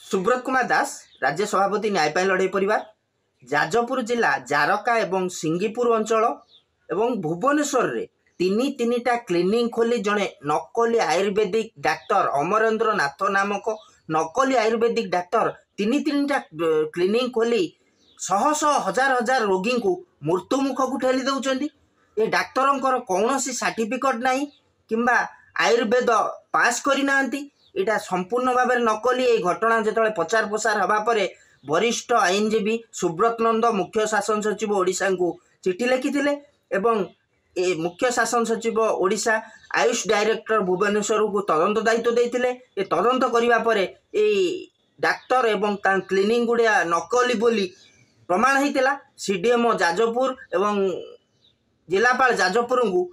सुब्रत कुमार दास राज्य सभापति न्यायपाई लड़ाई परिवार जाजपुर जिला जारका एवं सिंगीपुर अंचल एवं भुवनेश्वर रे तीन क्लिनिक खोली जड़े नकली आयुर्वेदिक डाक्तर अमरेंद्र नाथ नामक नकली आयुर्वेदिक डाक्तर तीन क्लिनिक खोली शह शह हजार हजार रोगी को मृत्युमुख को ठेली दौरान। ये डाक्तर कौन सर्टिफिकेट नहीं किंबा आयुर्वेद पास करना यहाँ संपूर्ण भाव नकली। ये घटना जो पचार पसार हवापर वरिष्ठ आईनजीवी सुब्रत नंद मुख्य शासन सचिव ओडिशा को चिठी लिखिथिले एवं ए मुख्य शासन सचिव ओडिशा आयुष डायरेक्टर भुवनेश्वर को तदंत दायित्व देते। ये तदंत करने डाक्तर एवं क्लिनिक गुड़िया नकली बोली प्रमाण होता। सीडीएमओ जाजपुर एवं जिलापाल जाजपुर को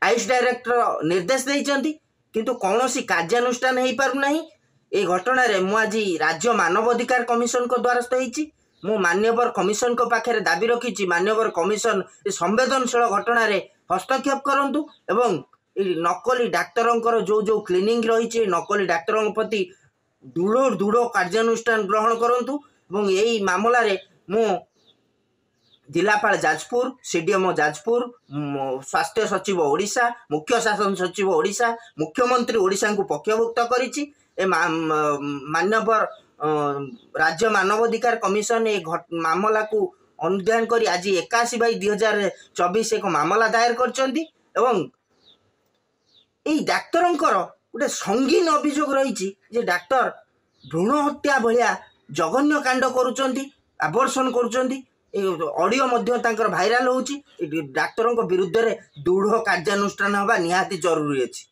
आयुष डायरेक्टर निर्देश देइचंती किंतु कौन सी कार्यानुष्ठान हो पारना। ये घटना मु आज राज्य मानवाधिकार कमिशन को द्वारस्थ होती। मु मान्यवर कमिशन को पाखे दाबी रखी मान्यवर कमिशन संवेदनशील घटना हस्तक्षेप करंतु एवं नकली डाक्तर जो जो क्लिनिक रही नकली डाक्तर प्रति दृढ़ दृढ़ कार्यानुष्ठान ग्रहण करंतु। एवं यही मामला रे मु जिलापाल जाजपुर सीडीएमओ जाजपुर स्वास्थ्य सचिव ओडिशा मुख्य शासन सचिव ओडिशा मुख्यमंत्री ओडिशा को पक्षभुक्त करिछि। ए मान्यवर राज्य मानवाधिकार कमिशन ए मामला को अनुध्यान करी आज 81/2024 एक मामला दायर करछंती एवं ए डाक्तरंकर गोटे संगीन अभियोग रही जे डाक्तर भ्रूण हत्या भलिया जघन्य कांड करुचंती आवर्षण करुचंती। ऑडियो भाइराल होची। डाक्तर विरुद्ध में दृढ़ कार्यानुष्ठान होगा निहाती जरूरी अच्छी।